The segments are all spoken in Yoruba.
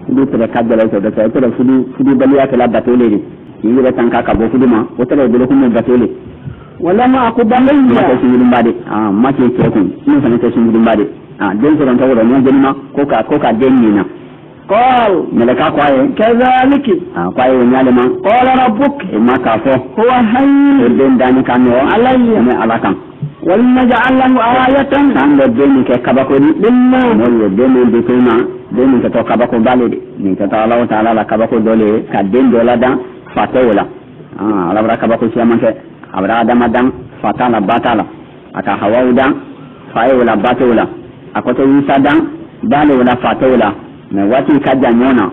fudu tere kadala so da tere fudu baliya kala batole ni yira tanka ka bo fudu ma o tere bolo kuma batole wala ma aku balayya ma ko singudum bade ma ke kun ni fa ne ke singudum bade den so ron tawro mo jenna ko ka denni na qal malaka kwaye kazaliki kwaye nyale ma qala rabbuk ma ka fo huwa hayy den dani kanu alayya ma alakan wal naj'al lahu ayatan tan do den ke kabako ni dinna mo den de kuma den ke to kabako balede ni ta Allah ta'ala la kabako dole ka den dola dan fatawla ala bra kabako siamanke abra adamadan fatala batala aka hawaudan fayewla batawla akoto Isa dan balewla fatawla me wati kadda nyona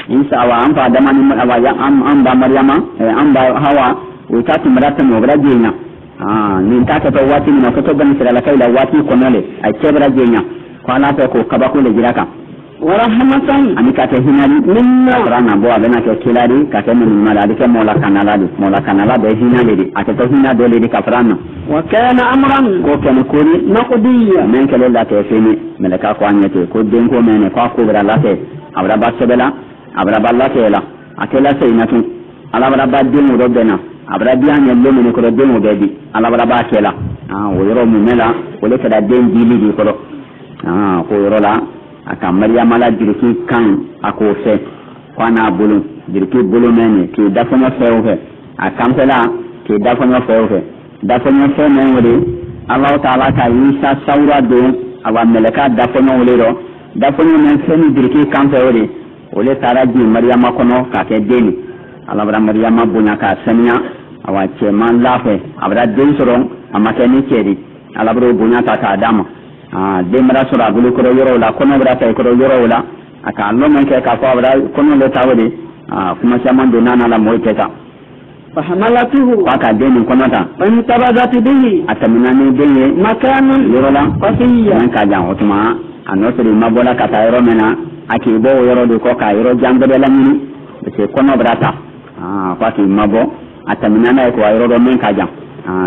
Isa wa amba adamani wa ya amba Maryama amba Hawa witatu mrata no brajina ni taka to wati ni ko to ban sira la kayla wati ko nale ay kebra jenya ko ala ko kabako le jiraka wa rahmatan amika ta hinali minna rana bo abena ke kilari ka ta min maladi ke mola kanala be hinali di ata to hina dole di kafrana wa kana amran ko kana kuri naqdiya men kala la ta fini melaka ko anyate ko den ko mene ko bra la te abra basbela abra balla kela akela sayinatu ala bra badin robena abra biya nyello men ko den mo bebi ala bra ba kela wo yoro mu mela ko le kada den dili di ko ko yoro la aka Maryama la diriki kan akose kwana bulu diriki bulu mene ki dafonya feofe akampela ki dafonya feofe men wori Allah Ta'ala ka Isa saura do awa meleka dafonya wolero dafonya men feni diriki kan feori ole taraji Maryama kono ka ke deni Allah bra Maryama bunya ka sanya awa cheman lafe abra den soron amake ni keri Allah bro bunya ta Adama demra sura bulu ko yoro la kono bra tay ko yoro la aka allo man ke ka ko bra kono le tawde kuma shaman do nana la moy teta fa hamalatuhu ka deni kono ta an tabadat bihi ataminani deni makanan yoro la qasiya man ka jan otuma anosri mabola ka ta yoro mena aki bo yoro do ko ka yoro jangbe la ni se kono bra ta fa ki mabo ataminana ko yoro do men ka jan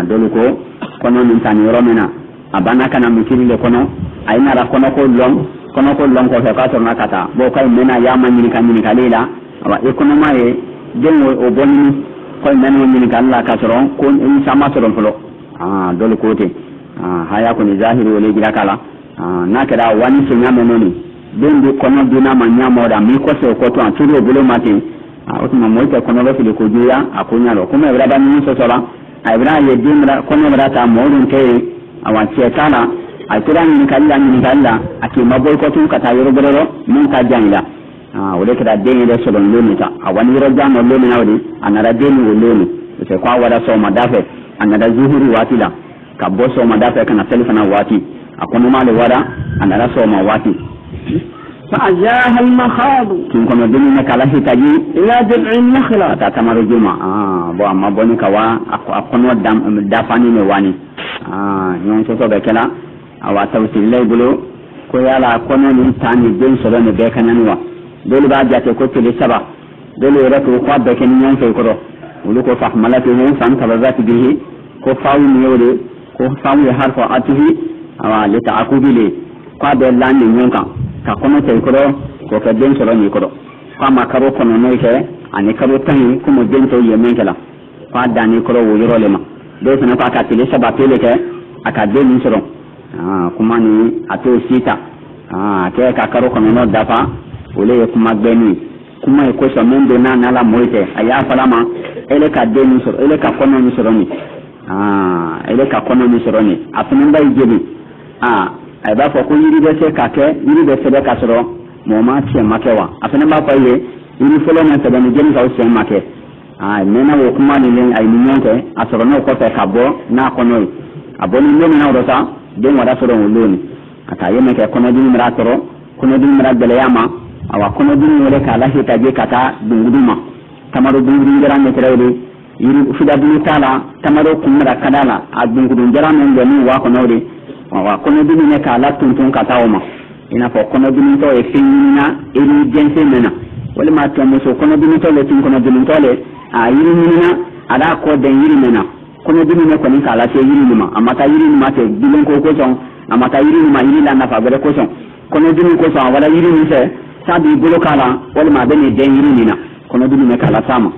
dolu ko kono min tan yoro mena abana kana mikiri le kono aina ra kono ko long ko ka to na kata bo kay mena ya manyini kanini kalila awa ekonoma e dengo o bonni ko mena manyini kala ka soron ko en sama soron folo dole ko te haya ko ni zahiri wala gira kala na kira wani sinya menoni dengo kono dina manya moda mi ko se ko to anturo bulo mate otuma moita kono lo fili ko juya akunya lo kuma ibra ban ni so sora ibra ye dimra kono ibra ta modun te awan cetana akira ni kala aki mabol ko tun kata yoro bororo mun ka jangla wole kada deni de solon lomita awan yoro jamo lomina wadi anara deni wo lomi se kwa wada so madafe anara zuhuri watila ka boso madafe kana telefona wati akono male wada anara so ma wati fa ajaha al makhad kin kono deni na kala hitaji ila dil'in nakhla ta tamaru juma bo amma boni kawa akono dafani ne wani nyon so be kala awa tawsil lay bulo ko yala kono ni tani den so ne be kanani wa dole ba jate ko tele saba dole rako ko be ken nyon so ko do wulu ko fahmalati hu san tabazati bihi ko fawu ni yode ko fawu harfo atihi awa le ta'aqubile ko be lande nyon kan ka kono tay ko do ko ka den so ni ko do ko ma karo kono no ke ani karo tan ko mo den to yemen kala ko dani ko wo yoro le ma do sana ko ka tele saba tele ke aka den so kuma ni ato sita ke ka karo kono no dafa ole kuma gbeni kuma ko so mendo na nala moite aya falama ele ka den so ele ka kono ni so ni ele ka kono ni so ni afun nda ijebi ay ba fo ko yiri be se ka ke yiri be se be ka soro mo ma tie makewa afun ba fa ye yiri folo na se be ni jeni ka o se make nena wo kuma ni len ay ni nyonte asoro no ko te ka bo na kono aboni lo na ro sa den wada soro wo ni ata yeme ke kono dini mira toro kono dini mira bele yama awa kono dini wole ka la hita je kata dunguduma tamaro dungudum jara ne trawde yiri fuda dini tala tamaro kumra kadala a dungudum jara men de ni wa kono de wa kono dini ne ka la tuntun kata o ma ina fo kono dini to e finina iri jense mena wala ma to mo so kono dini to le tin kono dini to le yiri minina ada ko den yiri mena kono dini ne ko ni kala te yiri nima amata yiri nima te bilen ko son amata yiri nima yiri la na fa bere ko son kono dini ko son wala yiri ni se sabi bolo kala wala ma bene den yiri na kono du me kala sama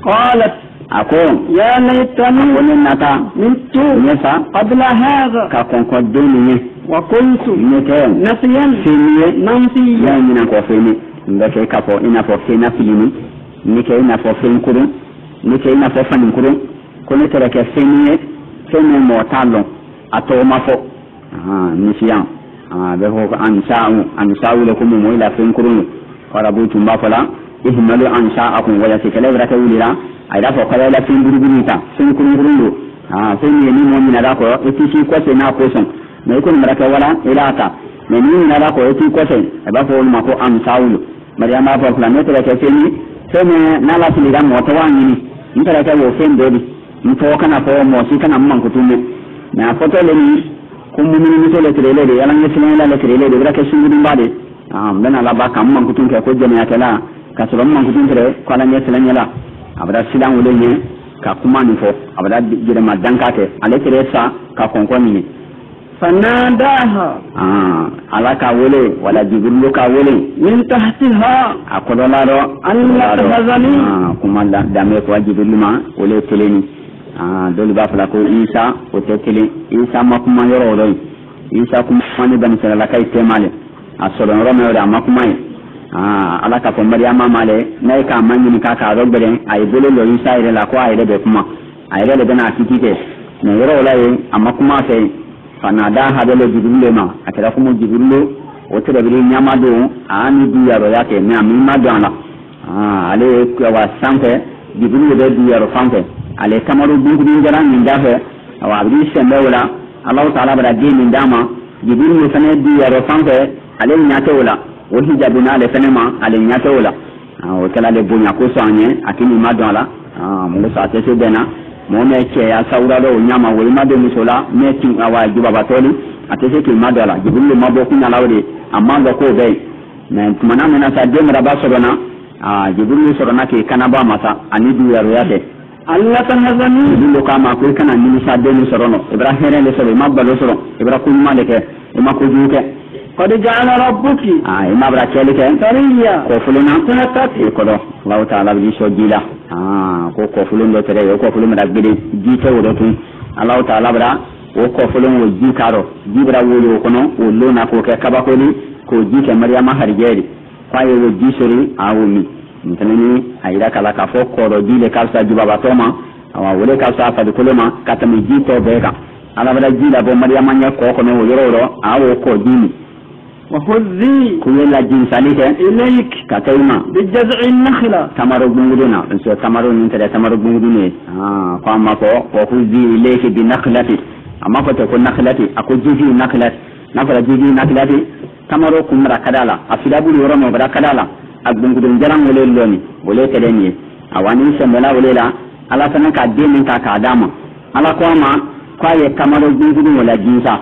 qalat ako ya laytani wala nata mintu nesa qabla hadha ka kon ko doni wa kuntu neten nasiyan fini nansiya ya mina ko fini ngake ka fo ina fo fina filimi ni ke ina fo fin kurun ni ke ina fo fanin kurun kono tere ke fini mo talon ato mafo nisiyan be ho ansa'u lakum mo ila fin kurun farabutu mbafala ihmalu ansa'akum wala tikalabra tawlira ayda fo kala la fin burburita fin kurun do sai ni mo mina da ko etisi ko se na ko son me ko maraka wala ilata me ni na da ko etisi ko se ba fo ma ko ansa'u mariama fa planeta la ke fini sai me na la tilira mo tawani ni ntara ka wo fen do mfo kana fo mo si kana man kutume na foto le ni kumuni ni tole trele de yala ngi sinela le trele de brake sungu mbade bena la ba kam man kutum ke ko jene atela ka so man kutum tre ko la ngi sinela la abada sidan wole ni ka kuma ni fo abada jere ma danka ke ale tresa ka konko ni fanadaha ala ka wole wala jibril ka wole min tahtiha akodola ro alla tahzani kuma da me ko jibril ma wole teleni dole ba fala ko Isa o tekele Isa makuma yoro do Isa kuma mani ban sala la kai temale asoro ro me da makuma ala ka ko Maryama male nay ka manni ka ka ro bere ay bolo lo Isa ire la ko ay de kuma ay de bana kitike ne yoro la yi amma kuma sai fanada hadalo jibril ma akira kuma jibril o tere bere nyama do ani du yaro yake me ami ma do ala ale ko wa sanke jibril de du yaro sanke ale kamaru bungu jaran min dafe awa abdi sembe wala Allah taala bara di min dama jibril ne fane di yaro fanfe ale nyate wala o hijabuna le fane ma ale nyate wala o kala le bunya ko sanye akini madala mo sa te se bena mo me ke ya saura do nyama wo ma do musola me tin awa juba batoli atese ke madala jibril ma bo kunya lawde amma ga ko be men tumana mena sa de mara ba sorona jibril sorona ke kanaba masa ani du yaro yade Allah tanazani dilo kama ko kana ni sa de ni sorono ibrahim le soro mabalo soro ibrahim maleke ma ko juke qad ja'ala rabbuki ma bra kelike tariya ko fuluna sanatati ko do Allah taala bi so jila ko fulun do tere ko fulun da gidi jite wo do tun Allah taala bra ko fulun wo jikaro jibra wo ko no wo lona ko ke kaba ko ni ko jike maryama harjeri faye wo jisori awumi mtanani ayira kala ka fo koro dile kalsa juba batoma awa wole kalsa fa dikolema katami jito beka ala bada jila bo maryama nya ko no yororo awo ko dini wa khudhi kuyela jin salike ilayk kataima bi jaz'i an-nakhla tamaru bunguduna so tamaru ni tere tamaru bungudune ko amma ko khudhi ilayki bi nakhlati amma ko to ko nakhlati ako jiji nakhlati nafara jiji nakhlati tamaru kumra kadala afidabu yoro mo bada kadala agbungudun jaran wole loni wole teleni awani sembela wole la ala fana ka demi ka dama ala ko ma kwa ye kamaro gbungudun wala jinsa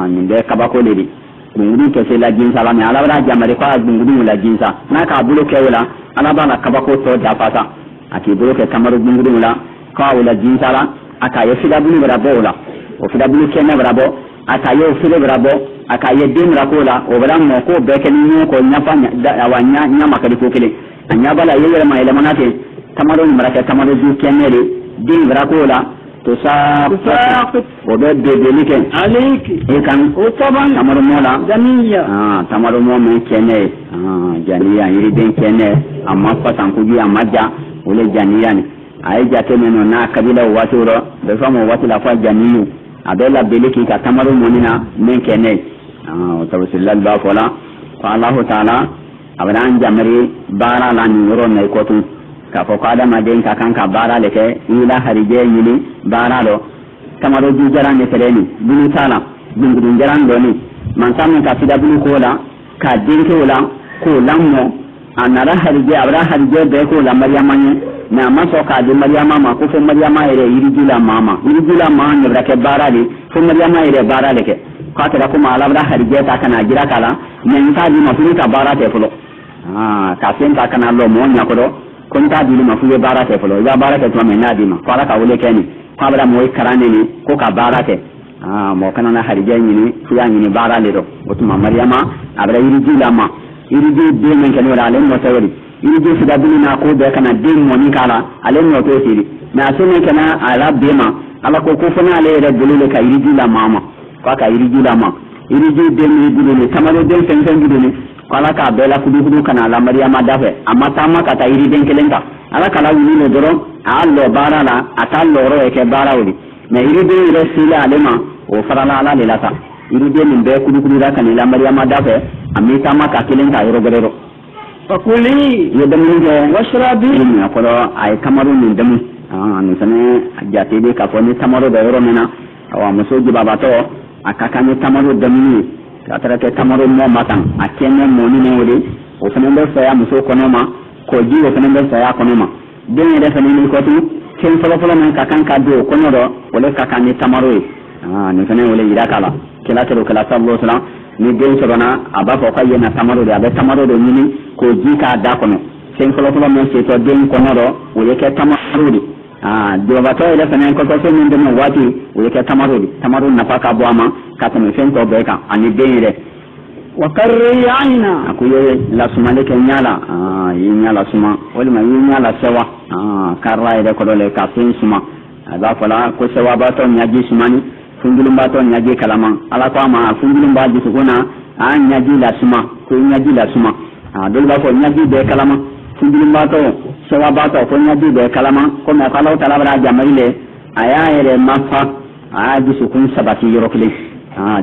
ni be kabako ledi gbungudun ke se la jinsa la me ala bra jamare kwa gbungudun wala jinsa na ka bulo ke wala ala bana kabako to da fata ati bulo ke kamaro gbungudun wala kwa wala jinsa la aka ye fida bulu bra bola o fida bulu ke na bra bo aka ye fida bra bo aka ye demra ko la o bra mo ko be ke ni ko nyafanya awanya nyama kali ko kele anya bala yele ma ele manate tamaro ni maraka tamaro du kenele demra ko la to sa o be de liken alayki e kan o taban tamaro mola janiya tamaro mo men kene janiya yiri den kene amma fatan ku bi amaja ole janiya ni ay jate meno na kabila waturo be famo watila fa janiyu abela beliki ka tamaro monina men kene tawassilal ba fola fa Allah taala abran jamri bara lan yoro nay kotu ka ko kada maden ka kan ka bara leke ila harije yini bara do tamaro ju jaran ne tereni bulu tala dungudun jaran do ni man samun ka fida bulu ko la ka dinke wala ko lammo anara harije abra harije be ko la maryama ni na maso ka di maryama ma ko fo maryama ere yirjula mama ne brake bara di fo maryama ere bara leke ka ta kuma alabra harije ta kana jira kala men ta di mafu ta bara te fulo ka sen ta kana lo mo nya ko do kon ta di mafu bara te fulo ya bara te to men na di ma fara ka wole keni ka bra mo karane ni ko ka bara te mo kana na harije ni fu ya ni bara le do o tuma maryama abra yirjula ma irije de men kan wala alen no tawri irije sida bilina ko be kana de moni kala alen no to siri na sene kana ala bema ala ko ko fana ale re bulule ka irije la mama ka irije la mama irije de mi bulule tamalo de fen bulule kala ka bela kudu kana la Maryama dafe amma tamma ka ta irije kelenka ala kala wuli no doro allo barala atallo ro e ke barawli na irije re sila alema o farala ala lelata irije min be kudu da kana la Maryama dafe amma tamma ka kelenka yoro gorero fakuli yedamge washrabi ni akoro ay kamaru min damu ni sane jate de ka foni tamaro da yoro mena awa musoji babato akaka ni tamaro damu atara ke tamaro mo matan akene mo ni ne wori o fene be fa ya muso konoma ko ji o fene be fa ya konoma den de fene ni ko tu ken folo men kakan ka do konoro wala kakan ni tamaro ni fene wala irakala kila tero kala sallallahu alaihi ni den sorona aba ko kaye na tamaro de abe tamaro de ni ko ji ka da kono ken folo men se to den konoro o yake tamaro de do bato ile fene ko to min de mo wati o yake tamaro na paka boama kata me fen ko beka ani deire wa karri aina akuye la sumale ke nyala yinyala suma wali ma yinyala sewa karra ide ko dole ka fin suma aba fala ko sewa bato nyaji sumani fungulum bato nyaji kalama ala ko ma fungulum ba ji sugona nyaji la suma ko nyaji la suma dole ba ko nyaji be kalama fungulum bato sewa bato ko nyaji be kalama ko na kala taala bara jamaile aya ere mafa ji sukun sabati yorokle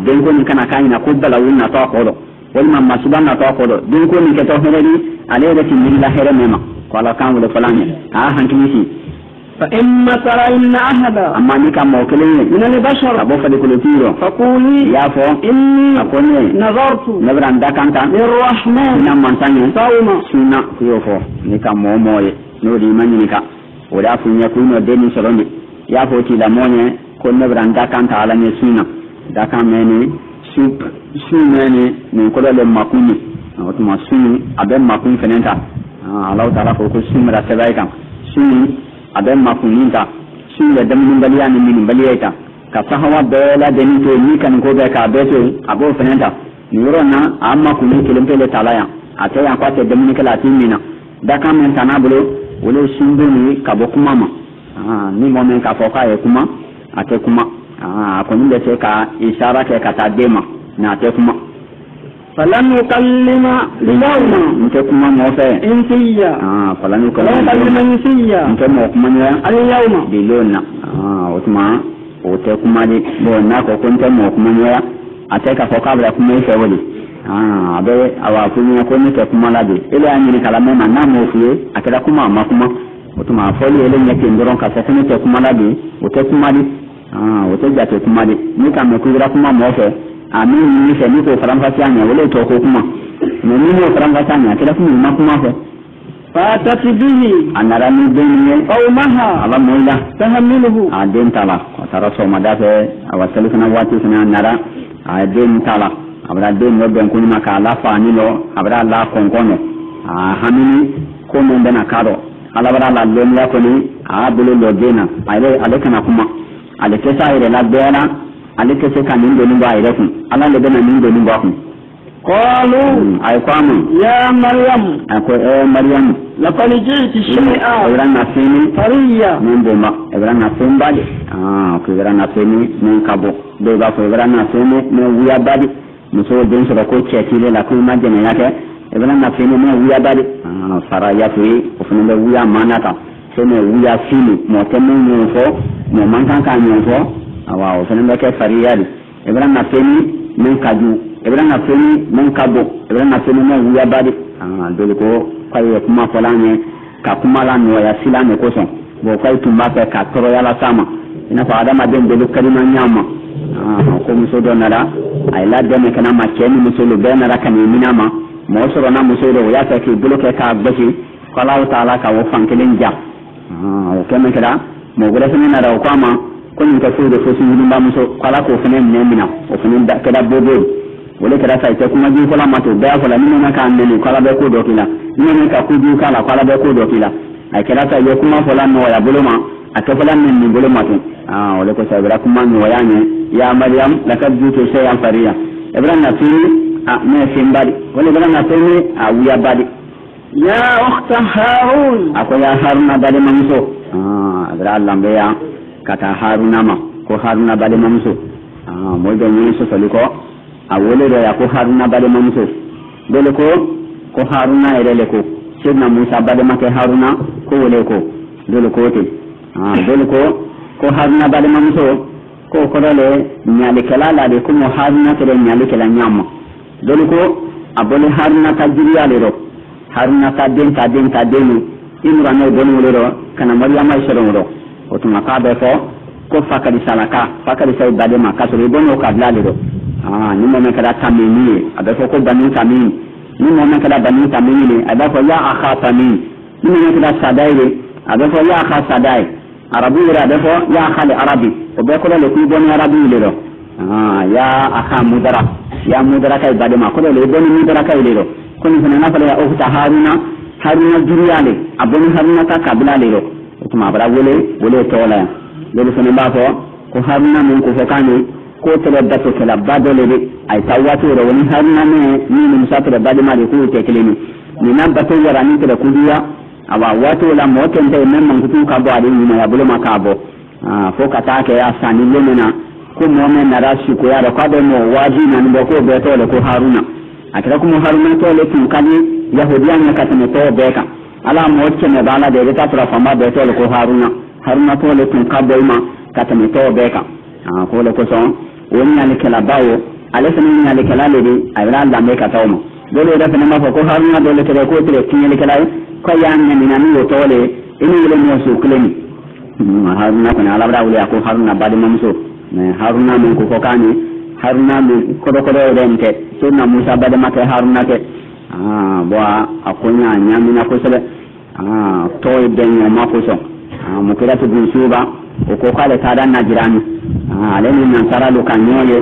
den ko ni kana kaina ko bala wonna to ko do wal mamma subhana to ko do den ko ni ke to heredi ale rati min la here mema ko ala kan wala falani hankini si fa imma tara inna ahada amma ni kam mo kele min al bashar abo fa de ko tiro faquli ya fo inni akone nazartu nabran dakanta lirrahman na mantanye sawma sunna ko fo ni kam mo moye no di mani ka o da fu nya ko no deni sorondi ya fo ti la monye ko nabran dakanta ala ne sunna daka meni su meni ni ko le makuni otuma sunu abe makun fenenta Allah taala ko sumra sebai kan sunu abe makuni ta sunu da mun baliya ni min baliyata ka fahawa bela deni to ni kan ko be ka be to abo fenenta ni rona amma kuni kelempele talaya ataya kwa te demi kala timina daka men tanabulo wole sundu ni kabokuma ma ni mo men ka foka e kuma ate kuma koni da sai ka isara ke ka ta dema na te kuma falan ukallima liyawma nte kuma mo fe insiya falan ukallima insiya nte mo kuma ne al-yawma bilona otuma o te kuma ni bo na ko nte mo kuma ne ate ka foka bra kuma ife woli abe awa kunya ko ni te kuma labe ile anyi kala mema na mo fiye akira kuma ma kuma otuma foli ele nyake ndoron ka foka ni te kuma labe o te kuma ni wote jate kuma de ni ka me kudura kuma mo fe ami ni se ni ko faranfa tanya wala to ko kuma ni ni ko faranfa tanya kila kuma kuma fe fatati bihi anara ni benye qawmaha aba moila tahmiluhu aden tala tara so madafe awasali kana wati kana anara aden tala abra den no ben kunima ka la fa ni lo abra la konkono hamini ko mon bena karo ala bara la lemla ko ni abulo lo dena ale kana kuma ale kesa ire la bela ale kesa kan ndo ni ba ire kun ala le bena ndo ni ba kun qalu ay qamu ya maryam ako maryam laqad ji'ti shay'a ibrana fini fariya min boma ibrana fini badi ko ibrana fini min kabo do ba ko ibrana fini min wiya badi muso den so ko chetile la ko ma jene yake ibrana fini min wiya badi faraya fi ko fini be wiya manata sene wiya fini mo temu mo fo mo mankan ka nyo fo awa o fini be ke fariya ibrana fini min kaju ibrana fini min kabo ibrana fini min wiya badi dole ko kai kuma falane ka kuma la no ya silane ko son bo kai tumba ka toro ya la sama ina fa adama den de kalima nyama ko muso do nara ay la de me kana ma keni muso lo be nara kan minama mo soro na muso do ya ta ki bulo ke ka bashi qala ta'ala ka wo fankelen ja o kemen kada mo gura sene nara ko ama ko ni ka fu do fo sin ba muso qala ko fene nemina o fene da kada bobo wole kada sai ta kuma ji kala mato da kala ni na kan ne kala be ko do kila ni ne ka ku ji kala kala be ko do kila ay kada sai ya kuma fola no ya buluma atofala min ni buluma to wole ko sai bra kuma no ya ne ya maryam lakad jitu shay'an fariya ibrahim na fi me fimbadi wala bana toni wiya badi ya ukhta Harun ako ya Haruna bade mamso adra Allah be ya kata Haruna ma ko Haruna bade mamso mo do ni so soliko awole do ya ko Haruna bade mamso dole ko Haruna erele ko sidna Musa bade make Haruna ko wole ko dole ko te dole ko Haruna bade mamso ko dole nyale kala la de ko mo Haruna tere nyale kala nyama dole ko abole Haruna ta jiriya le ro Haruna ta den Imran no don wolo kana Maryama isoro ro o tuma ka be fo ko fakari salaka fakari sai bade ma ka so re bono ka dlale ro ni mo me kada tamini abe fo ko banu tamini ni mo me kada banu tamini ne abe fo ya akha tamini ni mo me kada sadaire abe fo ya akha sadai arabu ira abe fo ya akha arabi o be ko le ku bonu arabi le ro ya akha mudara ya mudara kai bade ma ko le bonu mudara kai le ro kuni fana na fala ya ukhta Haruna juriyale aboni Haruna ta kabila le ro tuma bara wole tola le fana ba ko Haruna mun ko fokani ko tele dato kala badole de ay tawatu ro woni Haruna ni Musa tele badima de ko te keleni ni nan bato yara ni tele kudiya awa wato la moten de men man kutu ka bo ade ni ma ya bolo makabo fo kata ke ya sani le mena ko mo men na rashi ko ya da kwa do mo waji na ni ko be to le ko Haruna akira kuma Haruna to le tun kani yahudiyan ya katame to beka ala mo chene bala de ta tra fama be to le ko Haruna to le tun kabo ma katame to beka ko le ko son woni ali kala bawo ale sene ni ali kala le de ayra la me ka tawmo dole da fene ma ko Haruna dole tere ko tere tinyele kala ko ya ni na ni to le ini le mo so kleni Haruna ko ala bra wuli ko Haruna bade mamso me Haruna mun ko kani Haruna mun ko rente sunna Musa bade make Haruna ke bo akonya nyamina ko sele toy denyo mako so mo kira to bin suba o ko kale tada na jirani ale ni nan sara lo kanyoye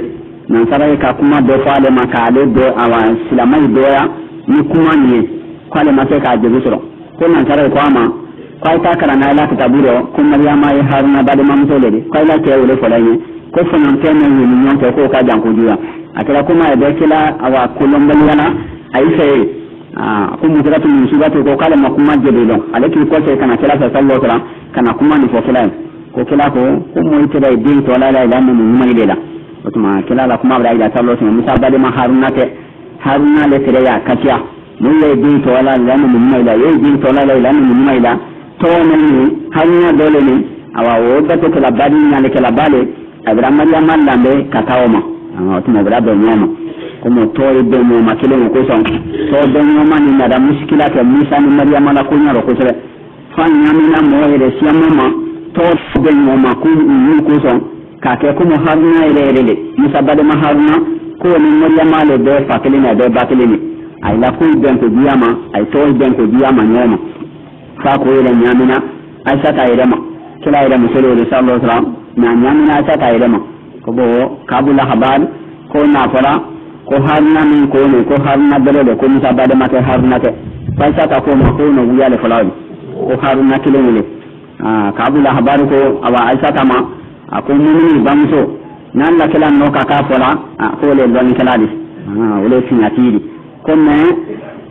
nan sara ka kuma do fale makale do awa silamai doya ni kuma ni kwale make ka je busoro ko nan sara ko ama ko ta kara na ila kitaburo ko Maryama ya Haruna bade mamsole de ko ila ke wole folanye ko fonan teme ni nyon ko ka janko juya akira kuma e be kila awa kolombaliana aisha ko mudratu min subatu ko kala makuma jebelon alaki ko sai kana kila sallallahu alaihi wasallam kana kuma ni fokila ko kila ko mo itira din to la la ilaha mun mai lela otuma kila la kuma da ila sallallahu alaihi wasallam musa bade ma Haruna le tere ya katia mun le din to la la mun mai la ye din to la la ilaha mun mai la to ni Haruna dole ni awa wo da to kala badi nyale kala bale Abraham Maryama lambe katawoma otuma bra do nyama como toy be mo makile ko son to be mo mani na da muskila ke Musa ni Maryama la ko nyaro ko sele fan nyamina mo ere siamama to be mo maku ni ko son ka ke ko mo Haruna ere Musa bade ma Haruna ko ni Maryama le be fakile na be bakile ni ay la ko ben ko diyama ay to ben ko diyama nyoma fa ko ere nyamina ay sata ere ma kila ere musolo sallallahu alaihi wasallam na nyamina sata ere ma ko bo kabula habal ko na fara ko Haruna min ko ne ko Haruna bele ko Musa bade make Haruna ke falsa ta ko ma ko no wiyale falawi ko Haruna kilele kabula habaru ko awa aisha tama ko mumini bamso nan la kala no ka fola ko le don kala di wala signatiri ko ne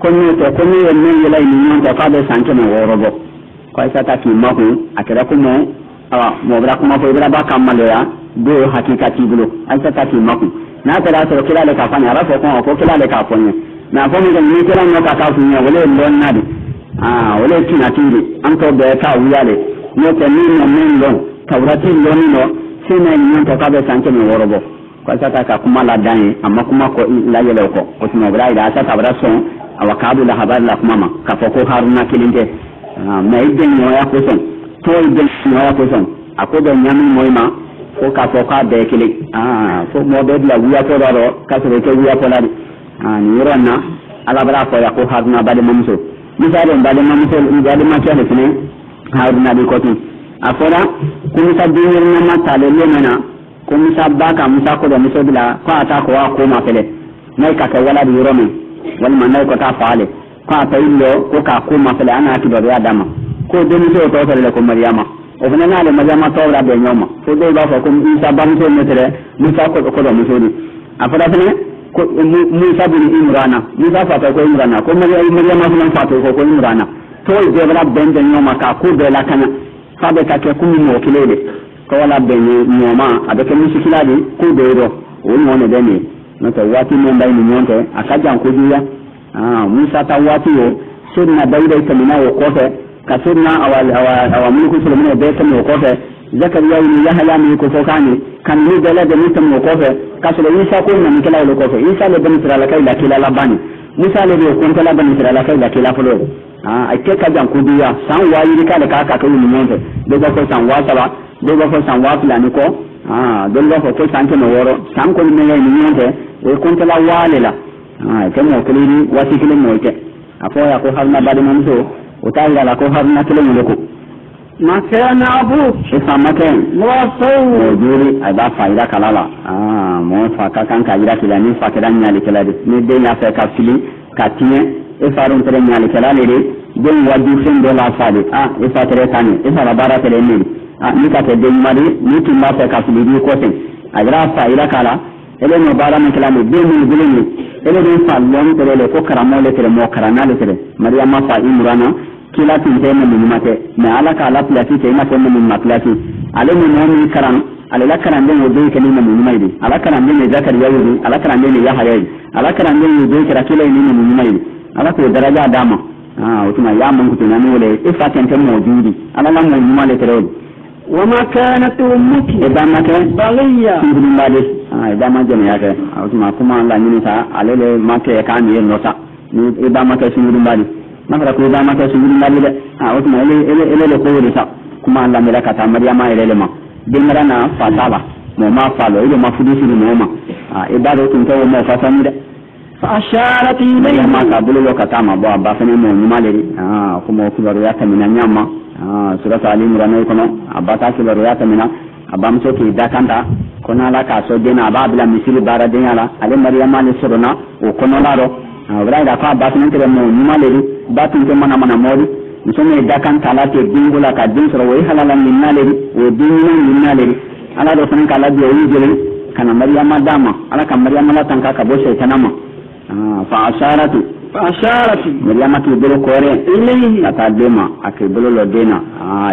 to men yela ni non ta fa de sanke no worobo ko aisha ta ki mako akira ko mo awa mo bra ko ma ko bra ba kamale ya do hakikati bulo aisha ta ki mako na tara so kila le ka fanya rafa ko kila le ka fonya na fomi ni kila no ka funya wala lon nadi wala signatiri an to be ka wiyale no te ni no men lon tawrati lon no sina ni to ka be sanke no worobo ko sata ka kuma la dan amma kuma ko la yele ko o tuma bra ida sata bra son awakabu la habar la kuma ma ka ko Haruna kilinde mai den no ya ko son to den no ya ko son akodo nyami moima ko ka ka be kile fo mo be la wiya to ro ka so ke wiya ko la ni ronna ala bra ko ya ko Haruna bade mamso misale bade mamso bade ma chale fine Haruna di ko ti afora kumisa dinir na matale lemena kumisa baka musa ko do miso bila ko ata ko wa ko ma pele nay ka wala di romi wal manay ko ta faale ko ata illo ko ka ko ma pele ana ki do ya dama ko do miso to fele ko Maryama o fana na le Maryama to ra be nyoma ko do ba ko Isa bam to metere musa ko do miso di afora fene ko Musa bin Imrana Musa fata ko Imrana ko Maryama bin fata ko Imrana to be bla bende nyoma ka ko be la kana fa be ka ke kumi mo kilele ko wala be nyoma abeke musikiladi ko be do o nyone be ni no to wati mo ndai ni nyonte akaja ko duya Musa ta wati yo sunna Dauda tamina wo ko fe ka sunna awal mulku Sulaiman be tamina ko fe Zakariya ni Yahya mi ko fokani kan ni bela de mutam ko fe kasule Isa ko na mikela ko fe Isa le ben Israila kai la kila labani Musa le ko kala ben Israila kai la kila folo ake ka jan kudiya san wayi ka da ka kai ni monte do ba ko san wasala do ba ko san wasala ni ko do ba ko san ke no woro san ko ni ni monte e ko kala walela ke mo kili wasi kile mo ke afoya ko harna badi man so o ta ngala ko harna kile mo ko ما كان أبوك إسماكين موصول جوري أيضا فايدة كلالا مو فاكا كان كايدا كلا ني فاكدا نيالي كلا دي ندي نافع كافلي كاتيه إفارون ترى نيالي كلا لدي دين وادوسين دولا فادي إفاتري تاني إفارا بارا ترى نيالي نيكا تدين ماري نيكي نافع كافلي دي كوسين أيضا فايدة كلا ele no bara me kala me demi bilini ele din fallon tele le ko karamo le tele mo karana le tele Maryama fa Imrana kila tintene min mate me ala ka ala plati te ma tenne min matlati ale mo mi karan ale la karan de yode ke ni min maydi ala karan de Zakariya yode ala karan de Yahya ala karan de yode ke rakila ni min maydi ala ko daraja dama utuma ya mun kutuna ni wole ifaten te mo judi ala la mo male tere وما كانت أمك بغية idama jeni yake utuma kuma la nyini ta alele make kan ye nota ni idama ke singudi mbali mafara ko idama ke singudi mbali de utuma ele ko wori sa kuma la mira kata Maryama ele ma dimra na fataba mo ma falo ile mafudu sinu mo ma idaro tunto mo fatami de فأشارت إليه ما قبل وقتا ما بوا بافني mo nyumale kuma okubaro ya tamina nyama surata Ali Imran kono abata kibaro ya tamina abamso ki dakanda kona la ka so dena ababla misiri bara denyala ale Maryama le sorona o kono laro braida ka basne tere mo nyumale batun ke mana modi misone dakanta la ke dingula ka din soro way halala minnale o minnale ala do sanan kala bi o yele kana Maryama dama ala ka Maryama la tanka ka bo shaytanama فأشارت مريم تبلو كوري إليه أتادما أكبلو لدينا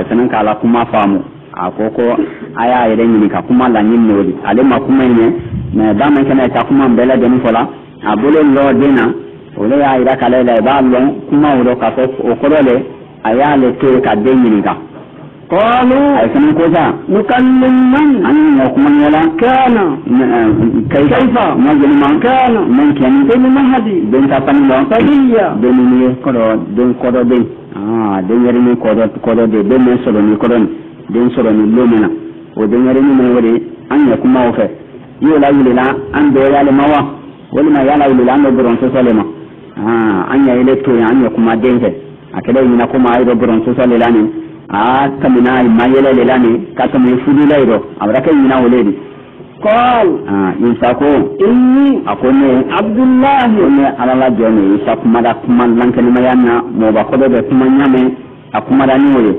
فنانك على كما فامو akoko aya yereni ka kuma la nyimnodi ale makuma ine na dama kana ta kuma bela de fola abule lo dina ole ya ira kala la ba lo kuma uro ka ko okorole aya le ke ka denyi ka قالوا أي سنة كوزا نكلم من أنا وكمان يلا كان كيف ما جل ما كان من كان بن مهدي بن تفني لون فليا بن مي كورو بن بن يرمي كورو بن سلوني كورو بن سلوني لومنا وبن يرمي من وري أن يكون ما وفى يلا يلا أن بيلا لموا ولما يلا يلا أن برون سلما أن يلا توي أن يكون ما دينه أكيد ينكون ما يرو برون سلما kamina mayele lelani katami fudi layro abraka yina woledi qal insako inni akone Abdullah ne alala joni isakumada kuman lankani mayana mo ba kodo be kumanyame akumada ni woye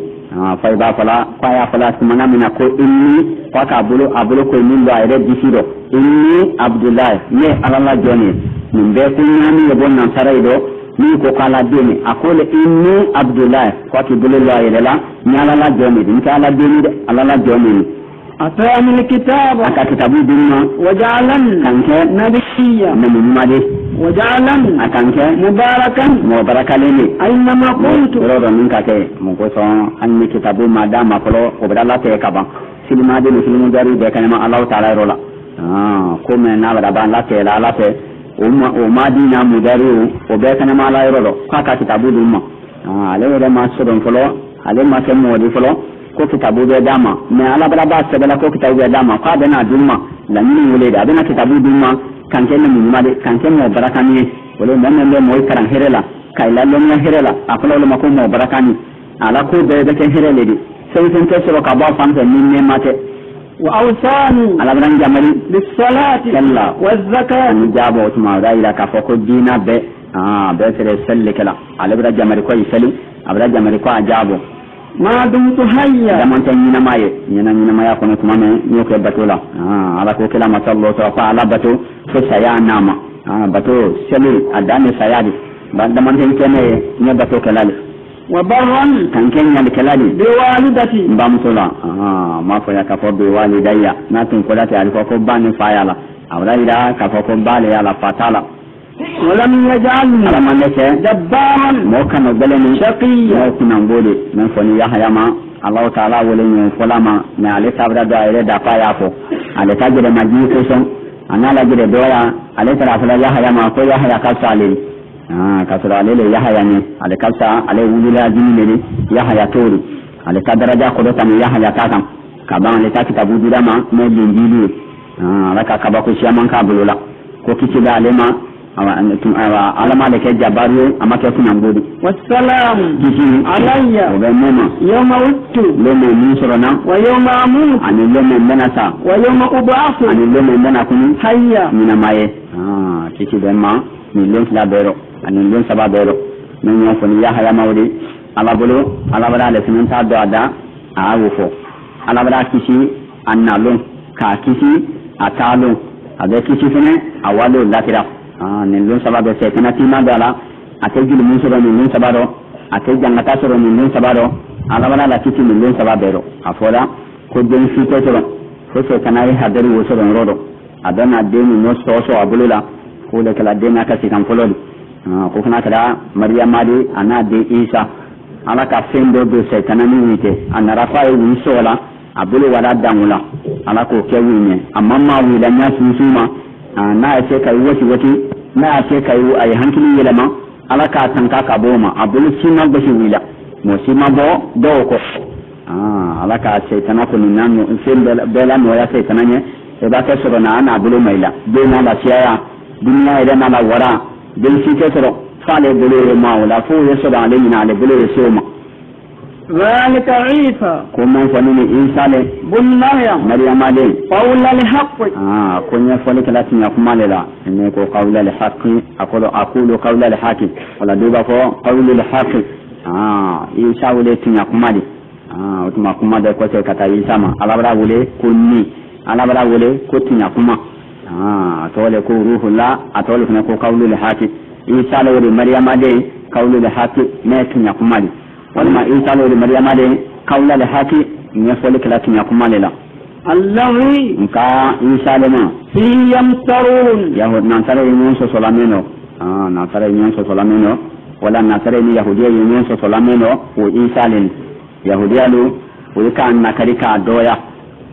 fa ba fala kwa ya fala kumana mina ko inni kwa ka abulo ko min do ayre disido inni Abdullah ne alala joni min be kunyami e bonna saraido ni ko kala deni akole inni Abdullah kwa kibule la yelela nyala la joni din kala deni de alala joni atani alkitab aka kitabu dinna wajalan kanke nabiyya nabi made wajalan akanke mubarakan aina ma kuntu rodo min kake mo ko so anni kitabu madama ko obdala te kaba silma de muslimu dari be kanama Allah taala rola ko men na bada ban la te la te o madina mudariu o be kana mala yoro ka kitabu dum ale wala ma sodon folo ale ma ke modi folo ko kitabu be dama me ala bala ba se bala ko kitabu be dama ka be na dumma la ni wole da be na kitabu dumma kan ken mi made kan ken mo barakani wala men le moy karan herela kay la lon herela afalo le mako mo barakani ala ko be be ken herele di sai sen ke soro ka ba fam se min ne mate وأوصاني على بران جمالي بالصلاة والزكاة نجابة وتما دايلا كفوكو دينا بي بسر سلك لا على بران جمالي كو يسلي على جمالي كو أجابو ما دمت حيا دمان تنينا ماي نينا ماي كونو تمامي نيوكي بطولا على كو كلا ما صلو سوى على بطو فسيا ناما bato seli adane sayadi banda man hen kene nya bato kelale wa barran kan kenya de kelale bi walidati mbamsola ma fa ya ka fo be walidayya na tun ko lati alko ko bani fayala awla ila ka fo ko bale ala fatala ولم يجعلني على من جبارا موكا بلني شقيا موكنا نقولي من فني يحيى ما الله تعالى ولن فلما ما عليه صبر دائره دفا يافو على تاجر ماجي كوسون انا لا جري دويا عليه ترى فلا يحيى ما كو يحيى كالصالي كسر عليه يحيى ني على كالصا عليه ولا جيني يحيى توري على درجه قدوتا يحيى كاتم كبان على كتابو دما ما جينجيلو على كباكو شيمان كابلولا ko kici da alema alama da ke jabaru amma ke kuna ngodi wassalam alayya wa mama yawma wuttu lema min surana wa yawma amut ani lema menasa wa yawma ub'athu ani lema mena kunu hayya mina maye kici da ma ni len la bero ani len saba bero min yo foni ya haya mawdi ala bolo ala bala le finin ta do ada a wofo ala bala kici annalon ka kici atalon avec kici fene awalo latira nin lon sababu se kana tima dala ate julu mun soro nin lon sabaro ate jangata soro nin lon sabaro ala wala la kici nin lon sababero afola ko den fito soro ko se kana yi hadari wo soro rodo adana deni no soso abulula ko le kala dena ka sikan folodi ko kana kala maryama di ana de isa ala ka fendo do se kana ni wite anara fa yi sola abulu wala damula ala ko kewinye amma ma wila nya susuma na ce kai wati na ce kai ai hankali yelama ala ka tanka ka boma abulu sima bashi wila mo sima bo do ko ala ka ce kana ko ninano fin bela no ya ce kana ne e ba ka soro na ana abulu maila de na la siya dunya ida na la wara de shi ke soro fale bulu ma wala fu yeso da alayna ale bulu yeso ma ذلك عيسى كما فني عيسى بن مريم مريم عليه قول الحق كنا فلك لا تنيكما لا انكو قول الحق اقول قول الحق ولا دوبا قول الحق عيسى ولي تنيكما دي وتما كما ده كوتي كتا عيسى ما على برا ولي كوني على برا ولي كوتنيكما تولي كو روح الله اتولي كنكو قول الحق عيسى ولي مريم عليه قول الحق ما تنيكما دي walma isa lo maryama de kawla le haki ne fole kala tinya kuma lela allahi nka isa le ma fi yamtarun yahud nan tare yin so solameno na tare yin so solameno wala na tare ni yahudiya yin so solameno o isa le yahudiya lo o ka na karika doya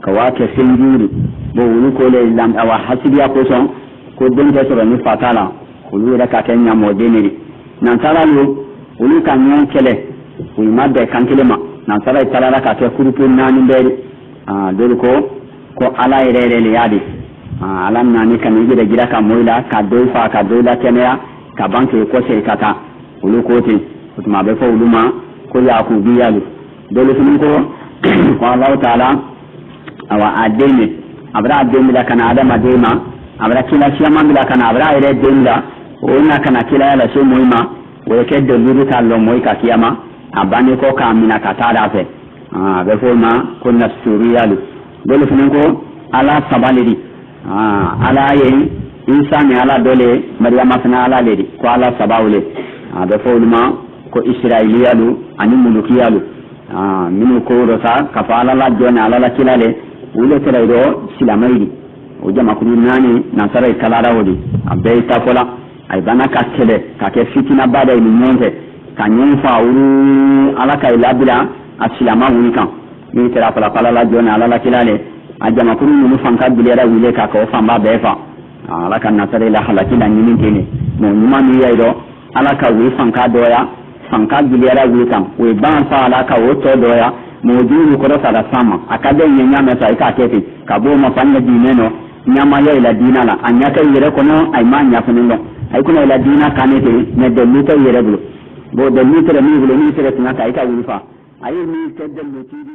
ka wake sinjuri bo wulu ko le lam awa hasibiya ko son ko den ta soro ni fatala wulu da ka kenya modeni nan tara lo wulu kan yan kele wi mabbe kankilema nan sara talara ka te kurupu nani beri dole ko ala irere le yadi ala nani kan yide gira ka moila ka doifa ka doila kenea ka banke ko se kata ulu ko ti utuma be fo uluma ko ya ku biyalu dole sun ko Allah taala awa adene abra adene la kana adama dema abra kila shiyama bila kana abra ire denda ona kana kila la so moima we ke de luru ta lo moi ka kiyama abani ko ka mina katada fe be forma ko nasuriyalu dole funen ko ala sabaliri ala yin insani ala dole maryama fana ala ledi ko ala sabawle be forma ko israiliyalu ani mulukiyalu minu ko rosa ka fala la jona ala la kilale wule tere do silamaidi o jama ko nani nasara kalara wodi abe ta kola ay bana ka kele ka ke fitina bada ni nyonte kanyen fa uru alaka ilabila asilama wunikan ni tera pala la jona ala la kilale ajama kunu nu fanka bilera wile ka ko famba befa alaka nasare la halakila nyini tene mo nyuma mi yaido alaka wi fanka doya fanka bilera wikan we ban fa alaka woto doya mo juru ko sala sama akabe nyanya mesa ika kete kabo ma fanya dineno nyama ya ila dinala anyaka yere kono ay ma nya funundo ay kuna ila dina kanete ne de luta yere bulu bo de luta ni bulu ni tere tunaka ika wifa ayi ni kedde mo tiri